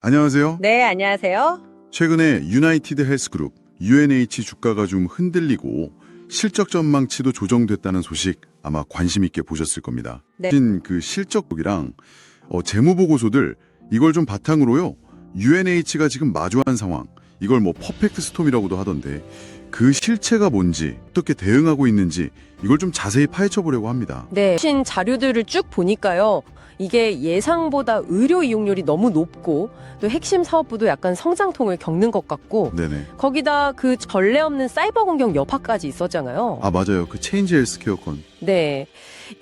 안녕하세요. 네, 안녕하세요. 최근에 유나이티드 헬스그룹 UNH 주가가 좀 흔들리고 실적 전망치도 조정됐다는 소식 아마 관심 있게 보셨을 겁니다. 네. 그 실적이랑 재무 보고서들 이걸 좀 바탕으로요. UNH가 지금 마주한 상황 이걸 뭐 퍼펙트 스톰이라고도 하던데 그 실체가 뭔지 어떻게 대응하고 있는지 이걸 좀 자세히 파헤쳐 보려고 합니다. 네, 신 자료들을 쭉 보니까요. 이게 예상보다 의료 이용률이 너무 높고 또 핵심 사업부도 약간 성장통을 겪는 것 같고 네네. 거기다 그 전례 없는 사이버 공격 여파까지 있었잖아요. 아 맞아요. 그 체인지 헬스케어 건. 네,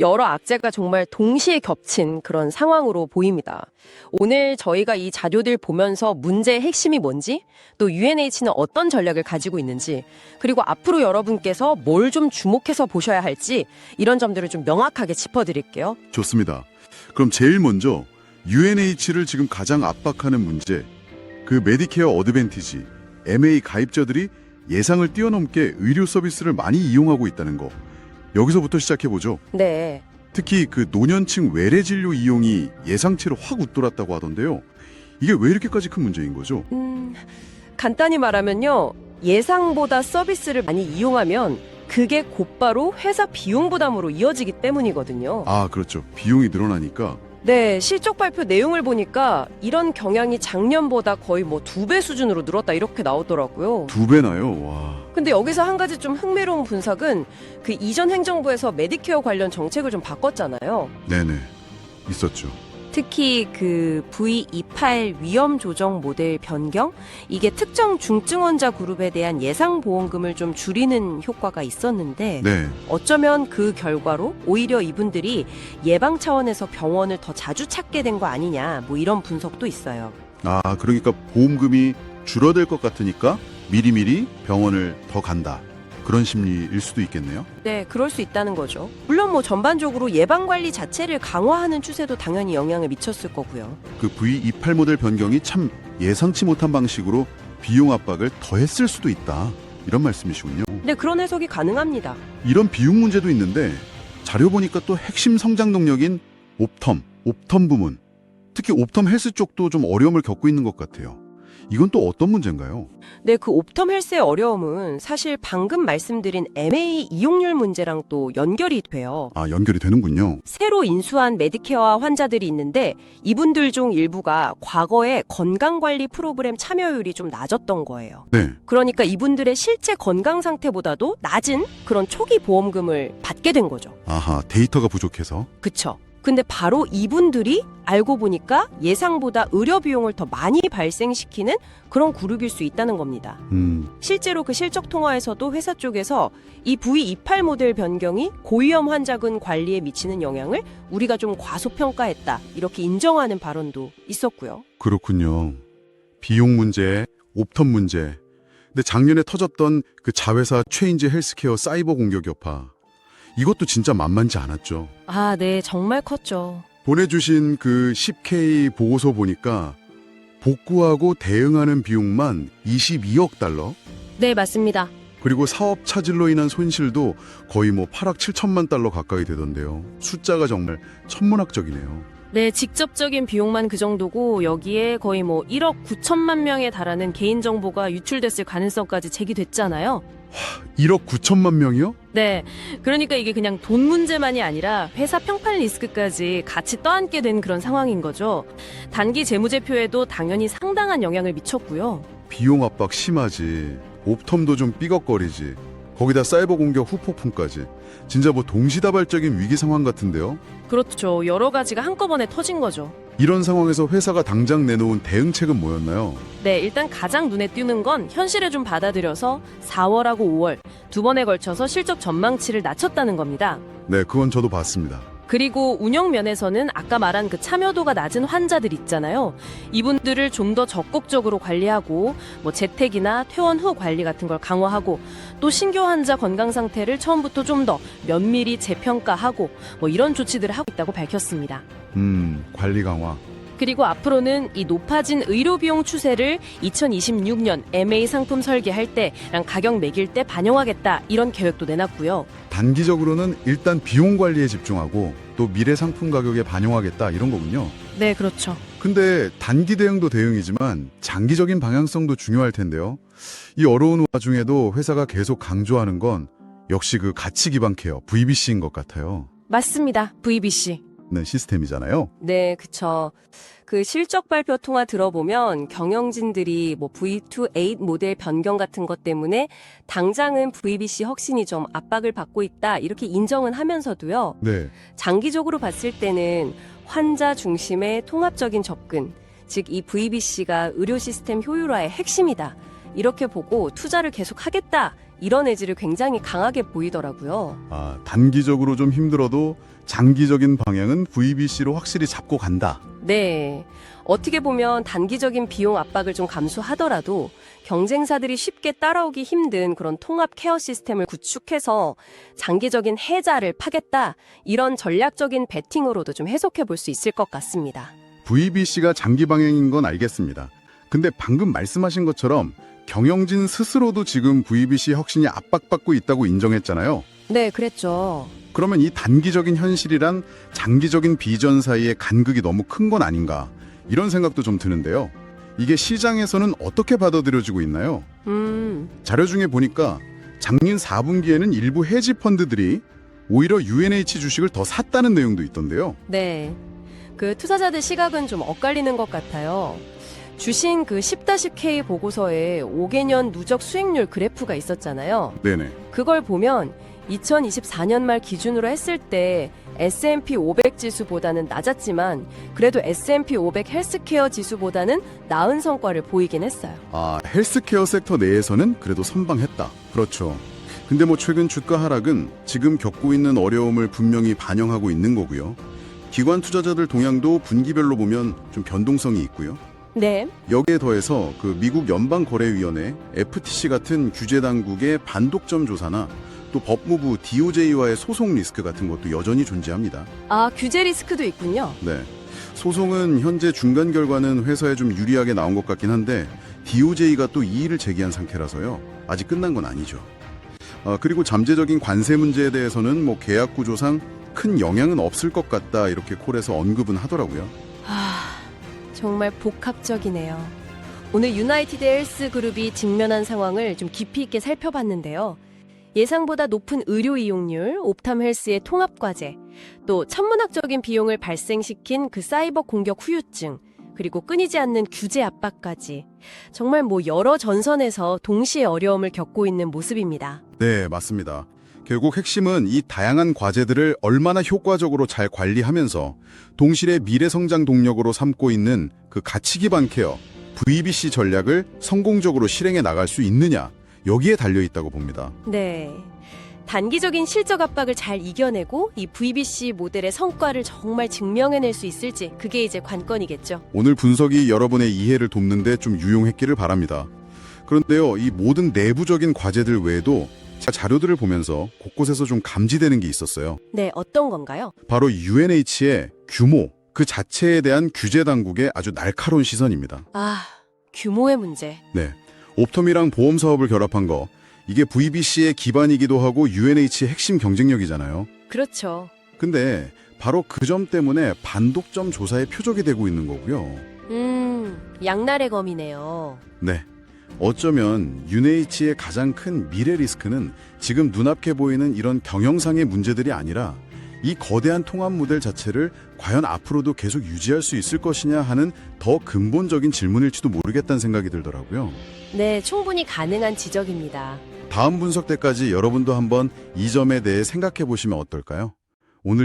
여러 악재가 정말 동시에 겹친 그런 상황으로 보입니다. 오늘 저희가 이 자료들 보면서 문제의 핵심이 뭔지, 또 UNH는 어떤 전략을 가지고 있는지, 그리고 앞으로 여러분께서 뭘 좀 주목해서 보셔야 할지 이런 점들을 좀 명확하게 짚어드릴게요. 좋습니다. 그럼 제일 먼저 UNH를 지금 가장 압박하는 문제, 그 메디케어 어드밴티지, MA 가입자들이 예상을 뛰어넘게 의료 서비스를 많이 이용하고 있다는 거. 여기서부터 시작해보죠. 네. 특히 그 노년층 외래 진료 이용이 예상치로 확 웃돌았다고 하던데요. 이게 왜 이렇게까지 큰 문제인 거죠? 간단히 말하면요. 예상보다 서비스를 많이 이용하면 그게 곧바로 회사 비용 부담으로 이어지기 때문이거든요. 아, 그렇죠. 비용이 늘어나니까. 네, 실적 발표 내용을 보니까 이런 경향이 작년보다 거의 뭐 2배 수준으로 늘었다 이렇게 나오더라고요. 2배나요? 와. 근데 여기서 한 가지 좀 흥미로운 분석은 그 이전 행정부에서 메디케어 관련 정책을 좀 바꿨잖아요. 네네. 있었죠. 특히 그 V28 위험 조정 모델 변경, 이게 특정 중증 환자 그룹에 대한 예상 보험금을 좀 줄이는 효과가 있었는데 네. 어쩌면 그 결과로 오히려 이분들이 예방 차원에서 병원을 더 자주 찾게 된 거 아니냐, 뭐 이런 분석도 있어요. 아, 그러니까 보험금이 줄어들 것 같으니까 미리미리 병원을 더 간다. 그런 심리일 수도 있겠네요. 네, 그럴 수 있다는 거죠. 물론 뭐 전반적으로 예방 관리 자체를 강화하는 추세도 당연히 영향을 미쳤을 거고요. 그 V28 모델 변경이 참 예상치 못한 방식으로 비용 압박을 더했을 수도 있다. 이런 말씀이시군요. 네, 그런 해석이 가능합니다. 이런 비용 문제도 있는데 자료 보니까 또 핵심 성장 동력인 옵텀 부문, 특히 옵텀 헬스 쪽도 좀 어려움을 겪고 있는 것 같아요. 이건 또 어떤 문제인가요? 네, 그 옵텀 헬스의 어려움은 사실 방금 말씀드린 MA 이용률 문제랑 또 연결이 돼요. 아, 연결이 되는군요. 새로 인수한 메디케어 환자들이 있는데 이분들 중 일부가 과거에 건강관리 프로그램 참여율이 좀 낮았던 거예요. 네. 그러니까 이분들의 실제 건강 상태보다도 낮은 그런 초기 보험금을 받게 된 거죠. 아하, 데이터가 부족해서. 그쵸? 근데 바로 이분들이 알고 보니까 예상보다 의료 비용을 더 많이 발생시키는 그런 그룹일 수 있다는 겁니다. 실제로 그 실적 통화에서도 회사 쪽에서 이 V28 모델 변경이 고위험 환자군 관리에 미치는 영향을 우리가 좀 과소평가했다, 이렇게 인정하는 발언도 있었고요. 그렇군요. 비용 문제, 옵텀 문제. 근데 작년에 터졌던 그 자회사 체인지 헬스케어 사이버 공격 여파. 이것도 진짜 만만치 않았죠. 아, 네, 정말 컸죠. 보내주신 그 10K 보고서 보니까 복구하고 대응하는 비용만 22억 달러? 네, 맞습니다. 그리고 사업 차질로 인한 손실도 거의 뭐 8억 7천만 달러 가까이 되던데요. 숫자가 정말 천문학적이네요. 네, 직접적인 비용만 그 정도고 여기에 거의 뭐 1억 9천만 명에 달하는 개인정보가 유출됐을 가능성까지 제기됐잖아요. 1억 9천만 명이요? 네, 그러니까 이게 그냥 돈 문제만이 아니라 회사 평판 리스크까지 같이 떠안게 된 그런 상황인 거죠. 단기 재무제표에도 당연히 상당한 영향을 미쳤고요. 비용 압박 심하지. 옵텀도 좀 삐걱거리지. 거기다 사이버 공격 후폭풍까지. 진짜 뭐 동시다발적인 위기 상황 같은데요? 그렇죠. 여러 가지가 한꺼번에 터진 거죠. 이런 상황에서 회사가 당장 내놓은 대응책은 뭐였나요? 네, 일단 가장 눈에 띄는 건 현실을 좀 받아들여서 4월하고 5월 두 번에 걸쳐서 실적 전망치를 낮췄다는 겁니다. 네, 그건 저도 봤습니다. 그리고 운영 면에서는 아까 말한 그 참여도가 낮은 환자들 있잖아요. 이분들을 좀 더 적극적으로 관리하고 뭐 재택이나 퇴원 후 관리 같은 걸 강화하고 또 신규 환자 건강 상태를 처음부터 좀 더 면밀히 재평가하고 뭐 이런 조치들을 하고 있다고 밝혔습니다. 관리 강화. 그리고 앞으로는 이 높아진 의료 비용 추세를 2026년 MA 상품 설계할 때랑 가격 매길 때 반영하겠다, 이런 계획도 내놨고요. 단기적으로는 일단 비용 관리에 집중하고 또 미래 상품 가격에 반영하겠다 이런 거군요. 네, 그렇죠. 근데 단기 대응도 대응이지만 장기적인 방향성도 중요할 텐데요. 이 어려운 와중에도 회사가 계속 강조하는 건 역시 그 가치 기반 케어, VBC인 것 같아요. 맞습니다. VBC. 네, 시스템이잖아요. 네, 그쵸. 그 실적 발표 통화 들어보면 경영진들이 뭐 V2.8 모델 변경 같은 것 때문에 당장은 VBC 혁신이 좀 압박을 받고 있다 이렇게 인정은 하면서도요. 네. 장기적으로 봤을 때는 환자 중심의 통합적인 접근, 즉 이 VBC가 의료 시스템 효율화의 핵심이다. 이렇게 보고 투자를 계속 하겠다. 이런 의지를 굉장히 강하게 보이더라고요. 아, 단기적으로 좀 힘들어도 장기적인 방향은 VBC로 확실히 잡고 간다. 네. 어떻게 보면 단기적인 비용 압박을 좀 감수하더라도 경쟁사들이 쉽게 따라오기 힘든 그런 통합 케어 시스템을 구축해서 장기적인 해자를 파겠다. 이런 전략적인 베팅으로도 좀 해석해 볼 수 있을 것 같습니다. VBC가 장기 방향인 건 알겠습니다. 근데 방금 말씀하신 것처럼 경영진 스스로도 지금 VBC 혁신이 압박받고 있다고 인정했잖아요. 네, 그랬죠. 그러면 이 단기적인 현실이란 장기적인 비전 사이의 간극이 너무 큰 건 아닌가, 이런 생각도 좀 드는데요. 이게 시장에서는 어떻게 받아들여지고 있나요? 자료 중에 보니까 작년 4분기에는 일부 헤지 펀드들이 오히려 UNH 주식을 더 샀다는 내용도 있던데요. 네. 그 투자자들 시각은 좀 엇갈리는 것 같아요. 주신 그 10-K 보고서에 5개년 누적 수익률 그래프가 있었잖아요. 네네. 그걸 보면 2024년 말 기준으로 했을 때 S&P 500 지수보다는 낮았지만 그래도 S&P 500 헬스케어 지수보다는 나은 성과를 보이긴 했어요. 아, 헬스케어 섹터 내에서는 그래도 선방했다. 그렇죠. 근데 뭐 최근 주가 하락은 지금 겪고 있는 어려움을 분명히 반영하고 있는 거고요. 기관 투자자들 동향도 분기별로 보면 좀 변동성이 있고요. 네. 여기에 더해서 그 미국 연방거래위원회 FTC 같은 규제 당국의 반독점 조사나 또 법무부 DOJ와의 소송 리스크 같은 것도 여전히 존재합니다. 아, 규제 리스크도 있군요. 네. 소송은 현재 중간 결과는 회사에 좀 유리하게 나온 것 같긴 한데 DOJ가 또 이의를 제기한 상태라서요. 아직 끝난 건 아니죠. 그리고 잠재적인 관세 문제에 대해서는 뭐 계약 구조상 큰 영향은 없을 것 같다 이렇게 콜에서 언급은 하더라고요. 정말 복합적이네요. 오늘 유나이티드 헬스 그룹이 직면한 상황을 좀 깊이 있게 살펴봤는데요. 예상보다 높은 의료 이용률, 옵탐 헬스의 통합 과제, 또 천문학적인 비용을 발생시킨 그 사이버 공격 후유증, 그리고 끊이지 않는 규제 압박까지 정말 뭐 여러 전선에서 동시에 어려움을 겪고 있는 모습입니다. 네, 맞습니다. 결국 핵심은 이 다양한 과제들을 얼마나 효과적으로 잘 관리하면서 동실의 미래 성장 동력으로 삼고 있는 그 가치 기반 케어, VBC 전략을 성공적으로 실행해 나갈 수 있느냐, 여기에 달려 있다고 봅니다. 네. 단기적인 실적 압박을 잘 이겨내고 이 VBC 모델의 성과를 정말 증명해낼 수 있을지 그게 이제 관건이겠죠. 오늘 분석이 여러분의 이해를 돕는데 좀 유용했기를 바랍니다. 그런데요, 이 모든 내부적인 과제들 외에도 자료들을 보면서 곳곳에서 좀 감지되는 게 있었어요. 네, 어떤 건가요? 바로 UNH의 규모, 그 자체에 대한 규제 당국의 아주 날카로운 시선입니다. 아, 규모의 문제. 네, 옵텀이랑 보험 사업을 결합한 거, 이게 VBC의 기반이기도 하고 UNH의 핵심 경쟁력이잖아요. 그렇죠. 근데 바로 그 점 때문에 반독점 조사의 표적이 되고 있는 거고요. 양날의 검이네요. 네. 어쩌면 UNH의 가장 큰 미래 리스크는 지금 눈앞에 보이는 이런 경영상의 문제들이 아니라 이 거대한 통합 모델 자체를 과연 앞으로도 계속 유지할 수 있을 것이냐 하는 더 근본적인 질문일지도 모르겠다는 생각이 들더라고요. 네, 충분히 가능한 지적입니다. 다음 분석 때까지 여러분도 한번 이 점에 대해 생각해 보시면 어떨까요?